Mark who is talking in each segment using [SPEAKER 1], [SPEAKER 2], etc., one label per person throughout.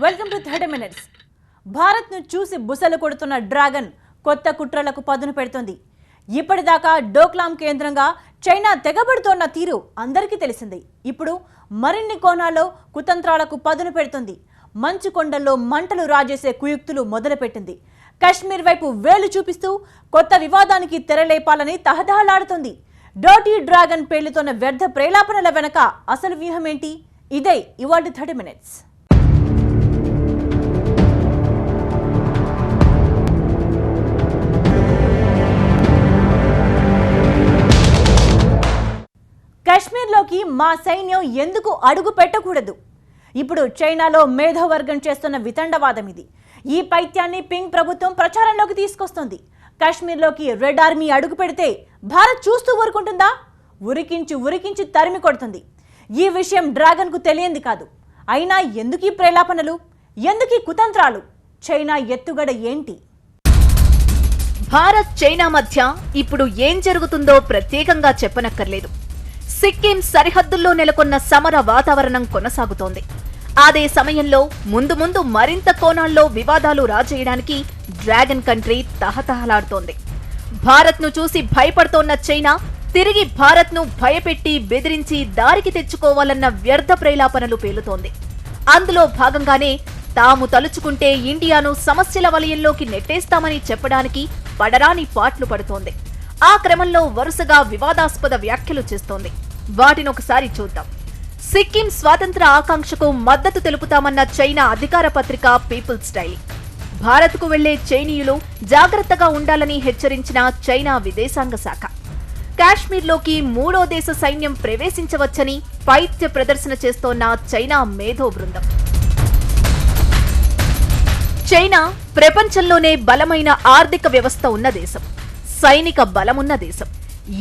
[SPEAKER 1] Welcome to 30 minutes. Bharat ను చూసి బుసలు కొడుతున్న డ్రాగన్ కొత్త కుట్రలకు పదును పెడుతుంది. ఇప్పటిదాకా డోక్లాం కేంద్రంగా చైనా తెగబడుతోన్న తీరు అందరికీ తెలిసింది. ఇప్పుడు మరిన్ని కోణాల్లో కుతంత్రాలకు పదును పెడుతుంది. మంచు కొండల్లో మంటలు రాజేసే కుయుక్తులు మొదలుపెట్టింది. కశ్మీర్ వైపు వేలు చూపిస్తూ కొత్త వివాదానికి తెరలేపాలని తహతహలాడుతుంది. డర్టీ డ్రాగన్ పేలుతోన్న వ్యర్థ ప్రేలాపనల వెనక అసలు వ్యూహం ఏంటి? ఇదే ఇవాల్టి 30 మినిట్స్. కశ్మీర్లోకి మా సైన్యం ఎందుకు అడుగు పెట్టకూడదు? ఇప్పుడు చైనాలో మేధోవర్గం చేస్తున్న వితండవాదం ఇది. ఈ పైత్యాన్ని పింగ్ ప్రభుత్వం ప్రచారంలోకి తీసుకొస్తుంది. కశ్మీర్లోకి రెడ్ ఆర్మీ అడుగు పెడితే భారత్ చూస్తూ ఊరుకుంటుందా? ఉరికించి తరిమి కొడుతుంది. ఈ విషయం డ్రాగన్కు తెలియంది కాదు. అయినా ఎందుకీ ప్రేలాపనలు, ఎందుకీ కుతంత్రాలు? చైనా ఎత్తుగడ ఏంటి?
[SPEAKER 2] భారత్ చైనా మధ్య ఇప్పుడు ఏం జరుగుతుందో ప్రత్యేకంగా చెప్పనక్కర్లేదు. సిక్కిం సరిహద్దుల్లో నెలకొన్న సమర వాతావరణం కొనసాగుతోంది. అదే సమయంలో ముందు మరింత కోణాల్లో వివాదాలు రాజేయడానికి డ్రాగన్ కంట్రీ తహతహలాడుతోంది. భారత్ను చూసి భయపడుతోన్న చైనా తిరిగి భారత్ను భయపెట్టి బెదిరించి దారికి తెచ్చుకోవాలన్న వ్యర్థ ప్రేలాపనలు పేలుతోంది. అందులో భాగంగానే తాము తలుచుకుంటే ఇండియాను సమస్యల వలయంలోకి నెట్టేస్తామని చెప్పడానికి పడరాని పాట్లు పడుతోంది. ఆ క్రమంలో వరుసగా వివాదాస్పద వ్యాఖ్యలు చేస్తోంది. వాటినొకసారి చూద్దాం. సిక్కిం స్వాతంత్ర ఆకాంక్షకు మద్దతు తెలుపుతామన్న చైనా అధికార పత్రిక పీపుల్స్ డైలీ. భారత్కు వెళ్లే చైనీయులు జాగ్రత్తగా ఉండాలని హెచ్చరించిన చైనా విదేశాంగ శాఖ. కాశ్మీర్లోకి మూడో దేశ సైన్యం ప్రవేశించవచ్చని పైత్య ప్రదర్శన చేస్తోన్న చైనా మేధో బృందం. చైనా ప్రపంచంలోనే బలమైన ఆర్థిక వ్యవస్థ ఉన్న దేశం, సైనిక బలమున్న దేశం.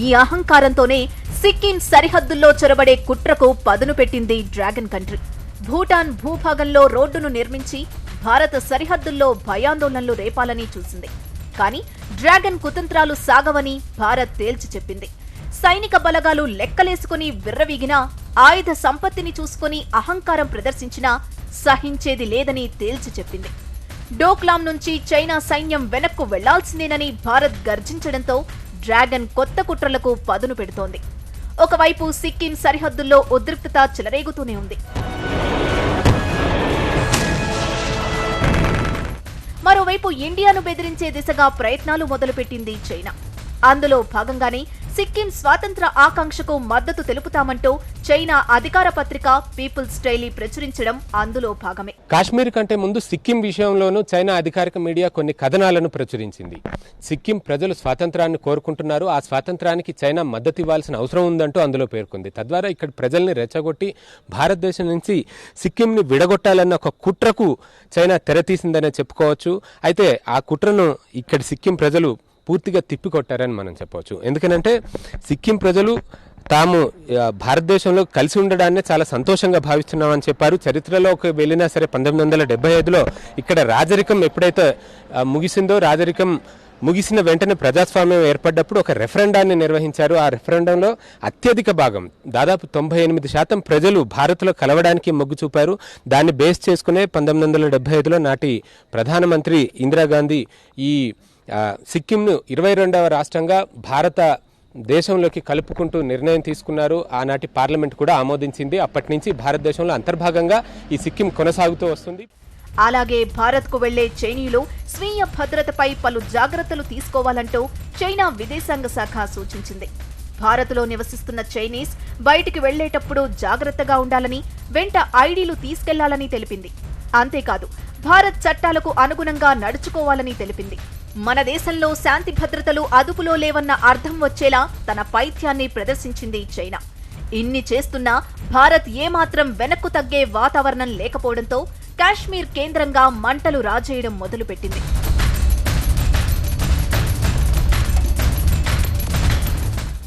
[SPEAKER 2] ఈ అహంకారంతోనే సిక్కిం సరిహద్దుల్లో చొరబడే కుట్రకు పదును పెట్టింది డ్రాగన్ కంట్రీ. భూటాన్ భూభాగంలో రోడ్డును నిర్మించి భారత సరిహద్దుల్లో భయాందోళనలు రేపాలని చూసింది. కానీ డ్రాగన్ కుతంత్రాలు సాగవని భారత్ తేల్చి చెప్పింది. సైనిక బలగాలు లెక్కలేసుకుని విర్రవీగినా, ఆయుధ సంపత్తిని చూసుకుని అహంకారం ప్రదర్శించినా సహించేది లేదని తేల్చి చెప్పింది. డోక్లాం నుంచి చైనా సైన్యం వెనక్కు వెళ్లాల్సిందేనని భారత్ గర్జించడంతో డ్రాగన్ కొత్త కుట్రలకు పదును పెడుతోంది. ఒకవైపు సిక్కిం సరిహద్దుల్లో ఉద్రిక్తత చెలరేగుతూనే ఉంది. మరోవైపు ఇండియాను బెదిరించే దిశగా ప్రయత్నాలు మొదలుపెట్టింది చైనా. అందులో భాగంగానే సిక్కిం స్వాతంత్ర ఆకాంక్షకు మద్దతు తెలుపుతామంటూ చైనా అధికార పత్రిక పీపుల్స్ డైలీ ప్రచురించడం అందులో భాగమే.
[SPEAKER 3] కాశ్మీర్ కంటే ముందు సిక్కిం విషయంలోనూ చైనా అధికారిక మీడియా కొన్ని కథనాలను ప్రచురించింది. సిక్కిం ప్రజలు స్వాతంత్రాన్ని కోరుకుంటున్నారు, ఆ స్వాతంత్రానికి చైనా మద్దతు ఇవ్వాల్సిన అవసరం ఉందంటూ అందులో పేర్కొంది. తద్వారా ఇక్కడ ప్రజల్ని రెచ్చగొట్టి భారతదేశం నుంచి సిక్కింని విడగొట్టాలన్న ఒక కుట్రకు చైనా తెరతీసిందనే చెప్పుకోవచ్చు. అయితే ఆ కుట్రను ఇక్కడ సిక్కిం ప్రజలు పూర్తిగా తిప్పికొట్టారని మనం చెప్పవచ్చు. ఎందుకనంటే సిక్కిం ప్రజలు తాము భారతదేశంలో కలిసి ఉండడాన్ని చాలా సంతోషంగా భావిస్తున్నామని చెప్పారు. చరిత్రలోకి వెళ్ళినా సరే 1975లో ఇక్కడ రాజరికం ఎప్పుడైతే ముగిసిందో, రాజరికం ముగిసిన వెంటనే ప్రజాస్వామ్యం ఏర్పడ్డప్పుడు ఒక రెఫరెండాన్ని నిర్వహించారు. ఆ రెఫరెండంలో అత్యధిక భాగం, దాదాపు 98% ప్రజలు భారత్లో కలవడానికి మొగ్గు చూపారు. దాన్ని బేస్ చేసుకునే 1975లో నాటి ప్రధానమంత్రి ఇందిరాగాంధీ ఈ సిక్కింను 22వ రాష్ట్రంగా భారత దేశంలోకి కలుపుకుంటూ నిర్ణయం తీసుకున్నారు. ఆనాటి పార్లమెంట్ కూడా ఆమోదించింది. అప్పటి నుంచి భారతదేశంలో అంతర్భాగంగా ఈ సిక్కిం కొనసాగుతూ వస్తుంది.
[SPEAKER 2] అలాగే భారత్కు వెళ్లే చైనీయులు స్వీయ భద్రతపై పలు జాగ్రత్తలు తీసుకోవాలంటూ చైనా విదేశాంగ శాఖ సూచించింది. భారత్లో నివసిస్తున్న చైనీస్ బయటికి వెళ్లేటప్పుడు జాగ్రత్తగా ఉండాలని, వెంట ఐడీలు తీసుకెళ్లాలని తెలిపింది. అంతేకాదు భారత్ చట్టాలకు అనుగుణంగా నడుచుకోవాలని తెలిపింది. మన దేశంలో శాంతి భద్రతలు అదుపులో లేవన్న అర్థం వచ్చేలా తన పైత్యాన్ని ప్రదర్శించింది చైనా. ఇన్ని చేస్తున్నా భారత్ ఏమాత్రం వెనక్కు తగ్గే వాతావరణం లేకపోవడంతో కాశ్మీర్ కేంద్రంగా మంటలు రాజేయడం మొదలుపెట్టింది.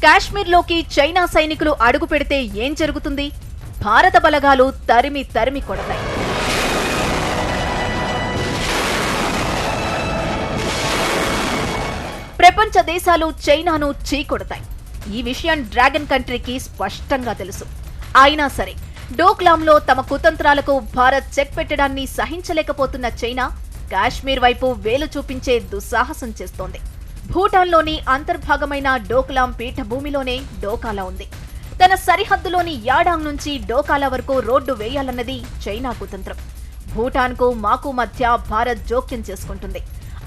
[SPEAKER 2] కాశ్మీర్లోకి చైనా సైనికులు అడుగు పెడితే ఏం జరుగుతుంది? భారత బలగాలు తరిమి కొడతాయి. ప్రపంచ దేశాలు చైనాను చీకొడతాయి. ఈ విషయం డ్రాగన్ కంట్రీకి స్పష్టంగా తెలుసు. అయినా సరే డోక్లాంలో తమ కుతంత్రాలకు భారత్ చెక్ పెట్టడాన్ని సహించలేకపోతున్న చైనా కాశ్మీర్ వైపు వేలు చూపించే దుస్సాహసం చేస్తోంది. భూటాన్లోని అంతర్భాగమైన డోక్లాం పీఠభూమిలోనే డోకాలా ఉంది. తన సరిహద్దులోని యాడాంగ్ నుంచి డోకాలా వరకు రోడ్డు వేయాలన్నది చైనా కుతంత్రం. భూటాన్కు మాకు మధ్య భారత్ జోక్యం చేసుకుంటుంది.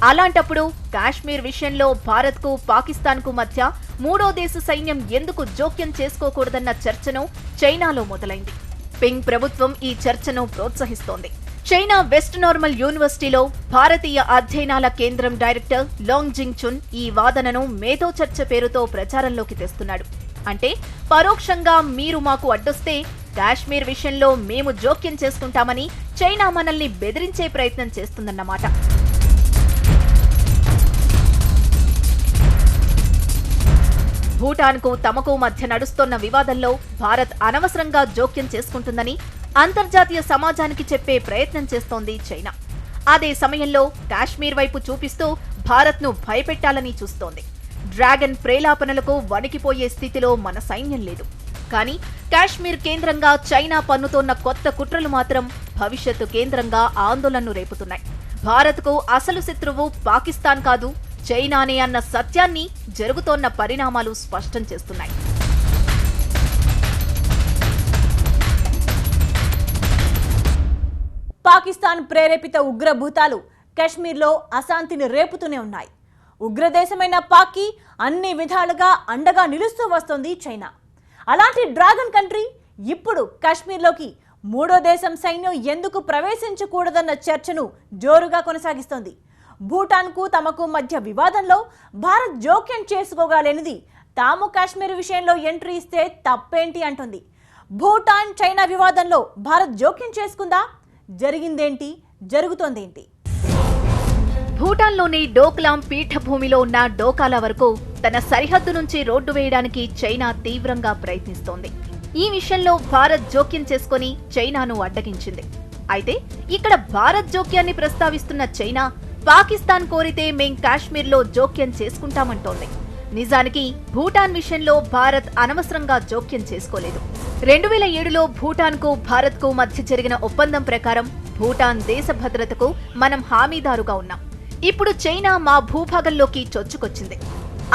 [SPEAKER 2] అలాంటప్పుడు కాశ్మీర్ విషయంలో భారత్కు పాకిస్తాన్కు మధ్య మూడో దేశ సైన్యం ఎందుకు జోక్యం చేసుకోకూడదన్న చర్చను చైనాలో మొదలైంది. పింగ్ ప్రభుత్వం ఈ చర్చను ప్రోత్సహిస్తోంది. చైనా వెస్ట్ నార్మల్ యూనివర్సిటీలో భారతీయ అధ్యయనాల కేంద్రం డైరెక్టర్ లాంగ్ జింగ్ చున్ ఈ వాదనను మేధో చర్చ పేరుతో ప్రచారంలోకి తెస్తున్నాడు. అంటే పరోక్షంగా మీరు మాకు అడ్డొస్తే కాశ్మీర్ విషయంలో మేము జోక్యం చేసుకుంటామని చైనా మనల్ని బెదిరించే ప్రయత్నం చేస్తుందన్నమాట. భూటాన్కు తమకు మధ్య నడుస్తోన్న వివాదంలో భారత్ అనవసరంగా జోక్యం చేసుకుంటుందని అంతర్జాతీయ సమాజానికి చెప్పే ప్రయత్నం చేస్తోంది చైనా. అదే సమయంలో కాశ్మీర్ వైపు చూపిస్తూ భారత్ను భయపెట్టాలని చూస్తోంది. డ్రాగన్ ప్రేలాపనలకు వణికిపోయే స్థితిలో మన సైన్యం లేదు. కానీ కాశ్మీర్ కేంద్రంగా చైనా పన్నుతోన్న కొత్త కుట్రలు మాత్రం భవిష్యత్తు కేంద్రంగా ఆందోళనను రేపుతున్నాయి. భారత్కు అసలు శత్రువు పాకిస్తాన్ కాదు, చైనానే అన్న సత్యాన్ని జరుగుతోన్న పరిణామాలు స్పష్టం చేస్తున్నాయి.
[SPEAKER 1] పాకిస్తాన్ ప్రేరేపిత ఉగ్రభూతాలు కశ్మీర్లో అశాంతిని రేపుతూనే ఉన్నాయి. ఉగ్రదేశమైన పాక్కి అన్ని విధాలుగా అండగా నిలుస్తూ వస్తోంది చైనా. అలాంటి డ్రాగన్ కంట్రీ ఇప్పుడు కశ్మీర్లోకి మూడో దేశం సైన్యం ఎందుకు ప్రవేశించకూడదన్న చర్చను జోరుగా కొనసాగిస్తోంది. భూటాన్కు తమకు మధ్య వివాదంలో భారత్ జోక్యం చేసుకోగలేనిది తాము కాశ్మీర్ విషయంలో ఎంట్రీ ఇస్తే తప్పేంటి అంటుంది. భూటాన్ చైనా వివాదంలో భారత్ జోక్యం చేసుకుందా? జరిగిందేంటి? జరుగుతోందేంటి?
[SPEAKER 2] భూటాన్లోని డోక్లాం పీఠభూమిలో ఉన్న డోకాలా వరకు తన సరిహద్దు నుంచి రోడ్డు వేయడానికి చైనా తీవ్రంగా ప్రయత్నిస్తోంది. ఈ విషయంలో భారత్ జోక్యం చేసుకుని చైనాను అడ్డగించింది. అయితే ఇక్కడ భారత్ జోక్యాన్ని ప్రస్తావిస్తున్న చైనా పాకిస్తాన్ కోరితే మేం కాశ్మీర్లో జోక్యం చేసుకుంటామంటోంది. నిజానికి భూటాన్ విషయంలో భారత్ అనవసరంగా జోక్యం చేసుకోలేదు. 2007లో భూటాన్కు భారత్కు మధ్య జరిగిన ఒప్పందం ప్రకారం భూటాన్ దేశ భద్రతకు మనం హామీదారుగా ఉన్నాం. ఇప్పుడు చైనా మా భూభాగంలోకి చొచ్చుకొచ్చింది.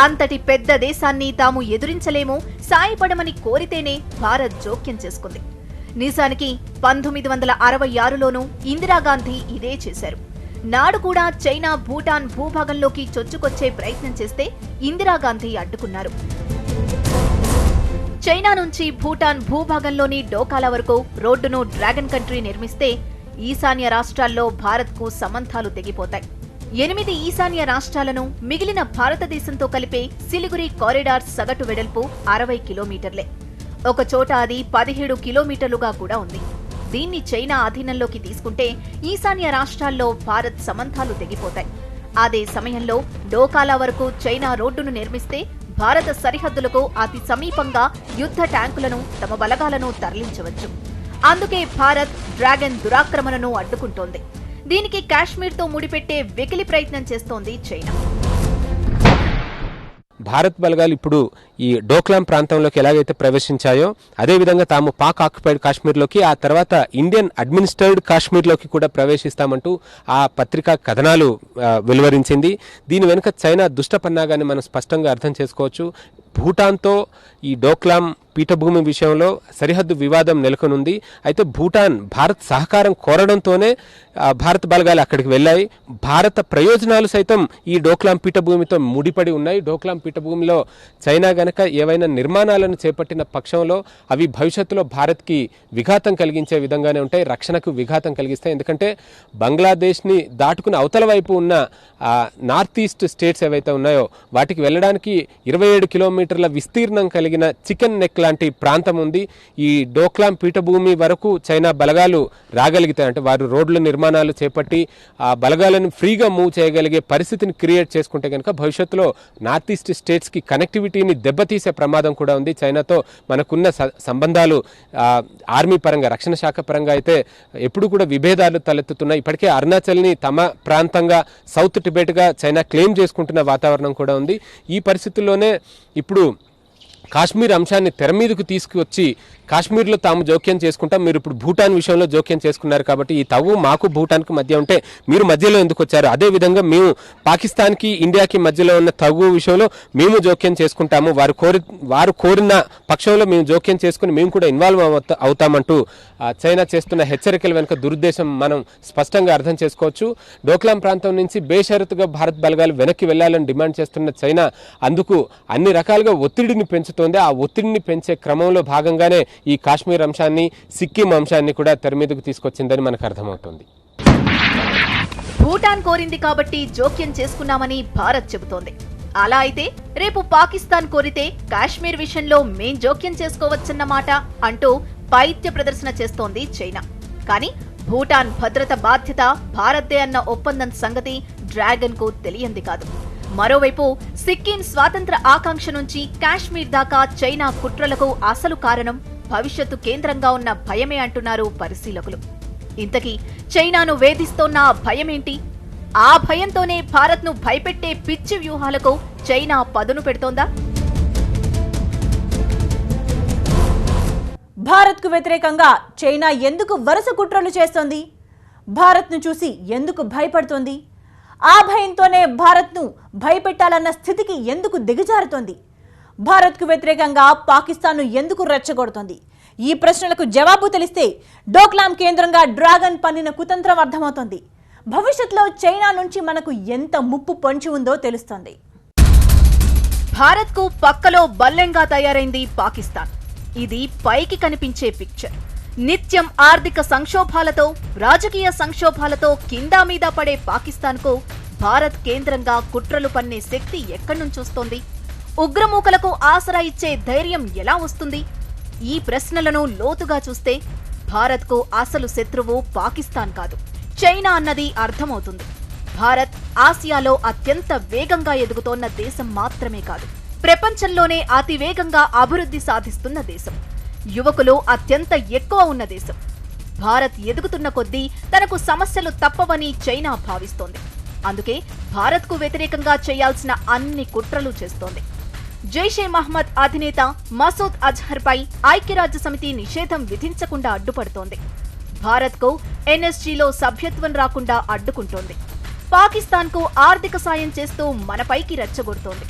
[SPEAKER 2] అంతటి పెద్ద దేశాన్ని తాము ఎదురించలేము, సాయపడమని కోరితేనే భారత్ జోక్యం చేసుకుంది. నిజానికి 1966లోనూ ఇందిరాగాంధీ ఇదే చేశారు. నాడు కూడా చైనా భూటాన్ భూభాగంలోకి చొచ్చుకొచ్చే ప్రయత్నం చేస్తే ఇందిరాగాంధీ అడ్డుకున్నారు. చైనా నుంచి భూటాన్ భూభాగంలోని డోకాలా వరకు రోడ్డును డ్రాగన్ కంట్రీ నిర్మిస్తే ఈశాన్య రాష్ట్రాల్లో భారత్కు సంబంధాలు తెగిపోతాయి. 8 ఈశాన్య రాష్ట్రాలను మిగిలిన భారతదేశంతో కలిపే సిలిగురి కారిడార్ సగటు వెడల్పు 60 కిలోమీటర్లే. ఒక చోట అది 17 కిలోమీటర్లుగా కూడా ఉంది. దీన్ని చైనా ఆధీనంలోకి తీసుకుంటే ఈశాన్య రాష్ట్రాల్లో భారత్ సంబంధాలు తెగిపోతాయి. అదే సమయంలో డోకాలా వరకు చైనా రోడ్డును నిర్మిస్తే భారత సరిహద్దులకు అతి సమీపంగా యుద్ధ ట్యాంకులను, తమ బలగాలను తరలించవచ్చు. అందుకే భారత్ డ్రాగన్ దురాక్రమణను అడ్డుకుంటోంది. దీనికి కాశ్మీర్తో ముడిపెట్టే వెకిలి ప్రయత్నం చేస్తోంది చైనా.
[SPEAKER 3] భారత్ బలగాలు ఇప్పుడు ఈ డోక్లాం ప్రాంతంలోకి ఎలాగైతే ప్రవేశించాయో అదేవిధంగా తాము పాక్ ఆక్యుపైడ్ కాశ్మీర్లోకి, ఆ తర్వాత ఇండియన్ అడ్మినిస్ట్రేటెడ్ కాశ్మీర్లోకి కూడా ప్రవేశిస్తామంటూ ఆ పత్రికా కథనాలు వెలువరించింది. దీని వెనుక చైనా దుష్ట పన్నాగాన్ని మనం స్పష్టంగా అర్థం చేసుకోవచ్చు. భూటాన్తో ఈ డోక్లాం పీఠభూమి విషయంలో సరిహద్దు వివాదం నెలకొనుంది. అయితే భూటాన్ భారత్ సహకారం కోరడంతోనే భారత బలగాలు అక్కడికి వెళ్ళాయి. భారత ప్రయోజనాలు సైతం ఈ డోక్లాం పీఠభూమితో ముడిపడి ఉన్నాయి. డోక్లాం పీఠభూమిలో చైనా గనక ఏవైనా నిర్మాణాలను చేపట్టిన పక్షంలో అవి భవిష్యత్తులో భారత్కి విఘాతం కలిగించే విధంగానే ఉంటాయి, రక్షణకు విఘాతం కలిగిస్తాయి. ఎందుకంటే బంగ్లాదేశ్ని దాటుకుని అవతల వైపు ఉన్న నార్త్ ఈస్ట్ స్టేట్స్ ఏవైతే ఉన్నాయో వాటికి వెళ్ళడానికి 27 కిలోమీటర్ల విస్తీర్ణం కలిగిన చికెన్ నెక్ లాంటి ప్రాంతం ఉంది. ఈ డోక్లాం పీఠభూమి వరకు చైనా బలగాలు రాగలిగితాయి. అంటే వారు రోడ్ల నిర్మాణాలు చేపట్టి ఆ బలగాలను ఫ్రీగా మూవ్ చేయగలిగే పరిస్థితిని క్రియేట్ చేసుకుంటే కనుక భవిష్యత్తులో నార్త్ ఈస్ట్ స్టేట్స్కి కనెక్టివిటీని దెబ్బతీసే ప్రమాదం కూడా ఉంది. చైనాతో మనకున్న సంబంధాలు ఆర్మీ పరంగా, రక్షణ శాఖ పరంగా అయితే ఎప్పుడు కూడా విభేదాలు తలెత్తుతున్నాయి. ఇప్పటికే అరుణాచల్ని తమ ప్రాంతంగా, సౌత్ టిబెట్గా చైనా క్లెయిమ్ చేసుకుంటున్న వాతావరణం కూడా ఉంది. ఈ పరిస్థితుల్లోనే ఇప్పుడు కాశ్మీర్ అంశాన్ని తెర మీదకు తీసుకువచ్చి కాశ్మీర్లో తాము జోక్యం చేసుకుంటాం, మీరు ఇప్పుడు భూటాన్ విషయంలో జోక్యం చేసుకున్నారు కాబట్టి ఈ తవ్వు మాకు భూటాన్కి మధ్య ఉంటే మీరు మధ్యలో ఎందుకు వచ్చారు? అదేవిధంగా మేము పాకిస్తాన్కి ఇండియాకి మధ్యలో ఉన్న తవ్వు విషయంలో మేము జోక్యం చేసుకుంటాము, వారు కోరిన పక్షంలో మేము జోక్యం చేసుకుని మేము కూడా ఇన్వాల్వ్ అవుతామంటూ చైనా చేస్తున్న హెచ్చరికల వెనుక దురుద్దేశం మనం స్పష్టంగా అర్థం చేసుకోవచ్చు. డోక్లాం ప్రాంతం నుంచి బేషరతుగా భారత్ బలగాలు వెనక్కి వెళ్లాలని డిమాండ్ చేస్తున్న చైనా అందుకు అన్ని రకాలుగా ఒత్తిడిని పెంచుతోంది. ఆ ఒత్తిడిని పెంచే క్రమంలో భాగంగానే ఈ కాశ్మీర్ అంశాన్ని, సిక్కిం అంశాన్ని కూడా తెర మీదకు తీసుకొచ్చిందని మనకు అర్థమవుతోంది.
[SPEAKER 2] భూటాన్ కోరింది కాబట్టి జోక్యం చేసుకున్నామని భారత్ చెబుతోంది. అలా అయితే రేపు పాకిస్తాన్ కోరితే కాశ్మీర్ విషయంలో మేం జోక్యం చేసుకోవచ్చన్నమాట అంటూ పైత్య ప్రదర్శన చేస్తోంది చైనా. కానీ భూటాన్ భద్రత బాధ్యత భారత్దే అన్న ఒప్పందం సంగతి డ్రాగన్ కు తెలియంది కాదు. మరోవైపు సిక్కిం స్వాతంత్ర ఆకాంక్ష నుంచి కాశ్మీర్ దాకా చైనా కుట్రలకు అసలు కారణం భవిష్యత్తు కేంద్రంగా ఉన్న భయమే అంటున్నారు పరిశీలకులు. ఇంతకీ చైనాను వేధిస్తోన్న ఆ భయమేంటి? ఆ భయంతోనే భారత్ను భయపెట్టే పిచ్చి వ్యూహాలకు చైనా పదును పెడుతోందా?
[SPEAKER 1] భారత్కు వ్యతిరేకంగా చైనా ఎందుకు వరుస కుట్రలు చేస్తోంది? భారత్ను చూసి ఎందుకు భయపడుతోంది? ఆ భయంతోనే భారత్ను భయపెట్టాలన్న స్థితికి ఎందుకు దిగజారుతోంది? భారత్కు వ్యతిరేకంగా పాకిస్తాన్ను ఎందుకు రెచ్చగొడుతోంది? ఈ ప్రశ్నలకు జవాబు తెలిస్తే డోక్లాం కేంద్రంగా డ్రాగన్ పన్నిన కుతంత్రం అర్థమవుతోంది. భవిష్యత్తులో చైనా నుంచి మనకు ఎంత ముప్పు పొంచి ఉందో తెలుస్తోంది.
[SPEAKER 2] భారత్కు పక్కలో బల్లెంగా తయారైంది పాకిస్తాన్. ఇది పైకి కనిపించే పిక్చర్. నిత్యం ఆర్థిక సంక్షోభాలతో, రాజకీయ సంక్షోభాలతో కిందా మీద పడే పాకిస్తాన్కు భారత్ కేంద్రంగా కుట్రలు పన్నే శక్తి ఎక్కడి నుంచొస్తోంది? ఉగ్రమూకలకు ఆసరా ఇచ్చే ధైర్యం ఎలా వస్తుంది? ఈ ప్రశ్నలను లోతుగా చూస్తే భారత్కు అసలు శత్రువు పాకిస్తాన్ కాదు, చైనా అన్నది అర్థమవుతుంది. భారత్ ఆసియాలో అత్యంత వేగంగా ఎదుగుతోన్న దేశం మాత్రమే కాదు, ప్రపంచంలోనే అతి వేగంగా అభివృద్ధి సాధిస్తున్న దేశం, యువకులు అత్యంత ఎక్కువ ఉన్న దేశం. భారత్ ఎదుగుతున్న కొద్దీ తనకు సమస్యలు తప్పవని చైనా భావిస్తోంది. అందుకే భారత్కు వ్యతిరేకంగా చేయాల్సిన అన్ని కుట్రలు చేస్తోంది. జైషే మహ్మద్ అధినేత మసూద్ అజహర్ పై ఐక్యరాజ్య సమితి నిషేధం విధించకుండా అడ్డుపడుతోంది. భారత్కు ఎన్ఎస్జీలో సభ్యత్వం రాకుండా అడ్డుకుంటోంది. పాకిస్తాన్కు ఆర్థిక సాయం చేస్తూ మనపైకి రెచ్చగొడుతోంది.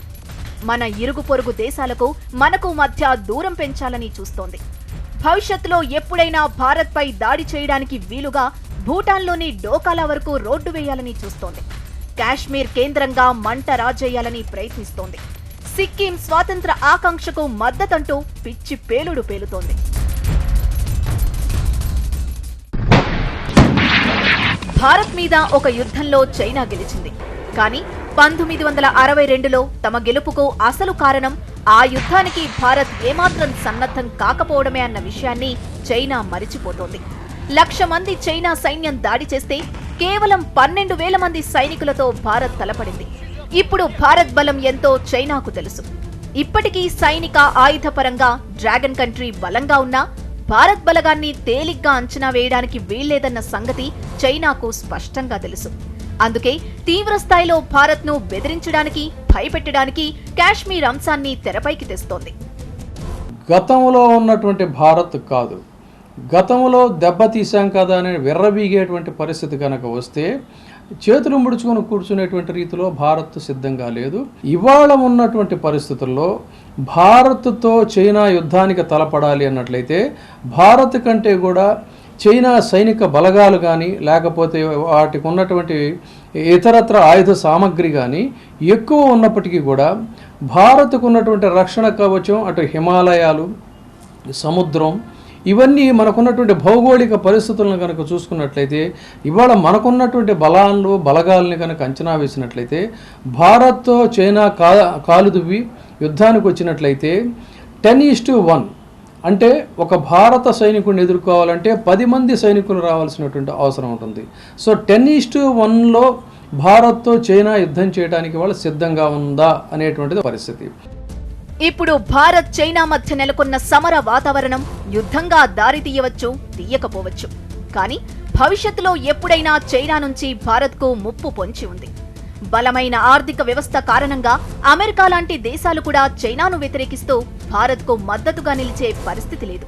[SPEAKER 2] మన ఇరుగు పొరుగు దేశాలకు మనకు మధ్య దూరం పెంచాలని చూస్తోంది. భవిష్యత్తులో ఎప్పుడైనా భారత్పై దాడి చేయడానికి వీలుగా భూటాన్లోని డోకాలా వరకు రోడ్డు వేయాలని చూస్తోంది. కాశ్మీర్ కేంద్రంగా మంట రాజేయాలని ప్రయత్నిస్తోంది. సిక్కిం స్వాతంత్ర ఆకాంక్షకు మద్దతంటూ పిచ్చి పేలుడు పేలుతోంది. భారత్ మీద ఒక యుద్ధంలో చైనా గెలిచింది. కానీ 1962లో తమ గెలుపుకు అసలు కారణం ఆ యుద్ధానికి భారత్ ఏమాత్రం సన్నద్ధం కాకపోవడమే అన్న విషయాన్ని చైనా మరిచిపోతోంది. 1,00,000 మంది చైనా సైన్యం దాడి చేస్తే కేవలం 12,000 మంది సైనికులతో భారత్ తలపడింది. ఇప్పుడు భారత్ బలం ఎంతో చైనాకు తెలుసు. ఇప్పటికీ సైనిక ఆయుధ పరంగా డ్రాగన్ కంట్రీ బలంగా ఉన్నా భారత్ బలగాన్ని తేలిగ్గా అంచనా వేయడానికి వీల్లేదన్న సంగతి చైనాకు స్పష్టంగా తెలుసు. అందుకే తీవ్ర స్థాయిలో భారత్ను బెదిరించడానికి, భయపెట్టడానికి కాశ్మీర్ అంశాన్ని తెరపైకి తెస్తోంది.
[SPEAKER 4] గతంలో ఉన్నటువంటి భారత్ కాదు, గతంలో దెబ్బతీశాం కదా అని విర్రబీగేటువంటి పరిస్థితి కనుక వస్తే చేతులు ముడుచుకొని కూర్చునేటువంటి రీతిలో భారత్ సిద్ధంగా లేదు. ఇవాళ ఉన్నటువంటి పరిస్థితుల్లో భారత్తో చైనా యుద్ధానికి తలపడాలి అన్నట్లయితే భారత్ కంటే కూడా చైనా సైనిక బలగాలు కానీ లేకపోతే వాటికి ఉన్నటువంటి ఇతరత్ర ఆయుధ సామగ్రి కానీ ఎక్కువ ఉన్నప్పటికీ కూడా భారత్కు ఉన్నటువంటి రక్షణ కవచం, అటు హిమాలయాలు, సముద్రం, ఇవన్నీ మనకున్నటువంటి భౌగోళిక పరిస్థితులను కనుక చూసుకున్నట్లయితే ఇవాళ మనకున్నటువంటి బలగాల్ని కనుక అంచనా వేసినట్లయితే భారత్తో చైనా కాలు దువ్వి యుద్ధానికి వచ్చినట్లయితే 10:1 అంటే ఒక భారత సైనికుడిని ఎదుర్కోవాలంటే 10 మంది సైనికులు రావాల్సినటువంటి అవసరం ఉంటుంది. సో 10:1లో భారత్తో చైనా యుద్ధం చేయడానికి వాళ్ళు సిద్ధంగా ఉందా అనేటువంటిది పరిస్థితి.
[SPEAKER 2] ఇప్పుడు భారత్ చైనా మధ్య నెలకొన్న సమర వాతావరణం యుద్ధంగా దారి తీయవచ్చు, తీయకపోవచ్చు. కానీ భవిష్యత్తులో ఎప్పుడైనా చైనా నుంచి భారత్కు ముప్పు పొంచి ఉంది. బలమైన ఆర్థిక వ్యవస్థ కారణంగా అమెరికా లాంటి దేశాలు కూడా చైనాను వ్యతిరేకిస్తూ భారత్కు మద్దతుగా నిలిచే పరిస్థితి లేదు.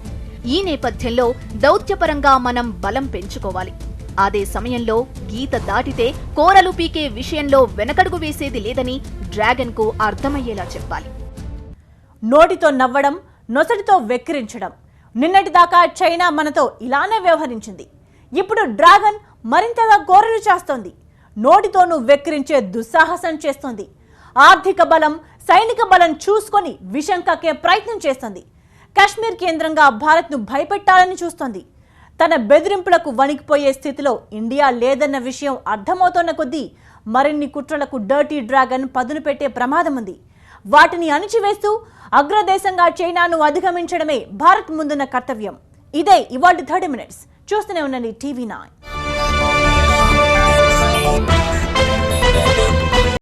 [SPEAKER 2] ఈ నేపథ్యంలో దౌత్యపరంగా మనం బలం పెంచుకోవాలి. అదే సమయంలో గీత దాటితే కోరలు పీకే విషయంలో వెనకడుగు వేసేది లేదని డ్రాగన్ కు అర్థమయ్యేలా చెప్పాలి.
[SPEAKER 1] నోటితో నవ్వడం, నొసటితో వెక్కిరించడం. నిన్నటిదాకా చైనా మనతో ఇలానే వ్యవహరించింది. ఇప్పుడు డ్రాగన్ మరింతగా కోరలు చేస్తోంది. నోటితోనూ వెక్కిరించే దుస్సాహసం చేస్తోంది. ఆర్థిక బలం, సైనిక బలం చూసుకొని విషం కక్కే ప్రయత్నం చేస్తోంది. కాశ్మీర్ కేంద్రంగా భారత్ను భయపెట్టాలని చూస్తోంది. తన బెదిరింపులకు వణికిపోయే స్థితిలో ఇండియా లేదన్న విషయం అర్థమవుతోన్న కొద్దీ మరిన్ని కుట్రలకు డర్టీ డ్రాగన్ పదును పెట్టే ప్రమాదం ఉంది. వాటిని అణిచివేస్తూ అగ్రదేశంగా చైనాను అధిగమించడమే భారత్ ముందున్న కర్తవ్యం. ఇదే ఇవాల్టి 30 Minutes. చూస్తూనే ఉండండి TV9.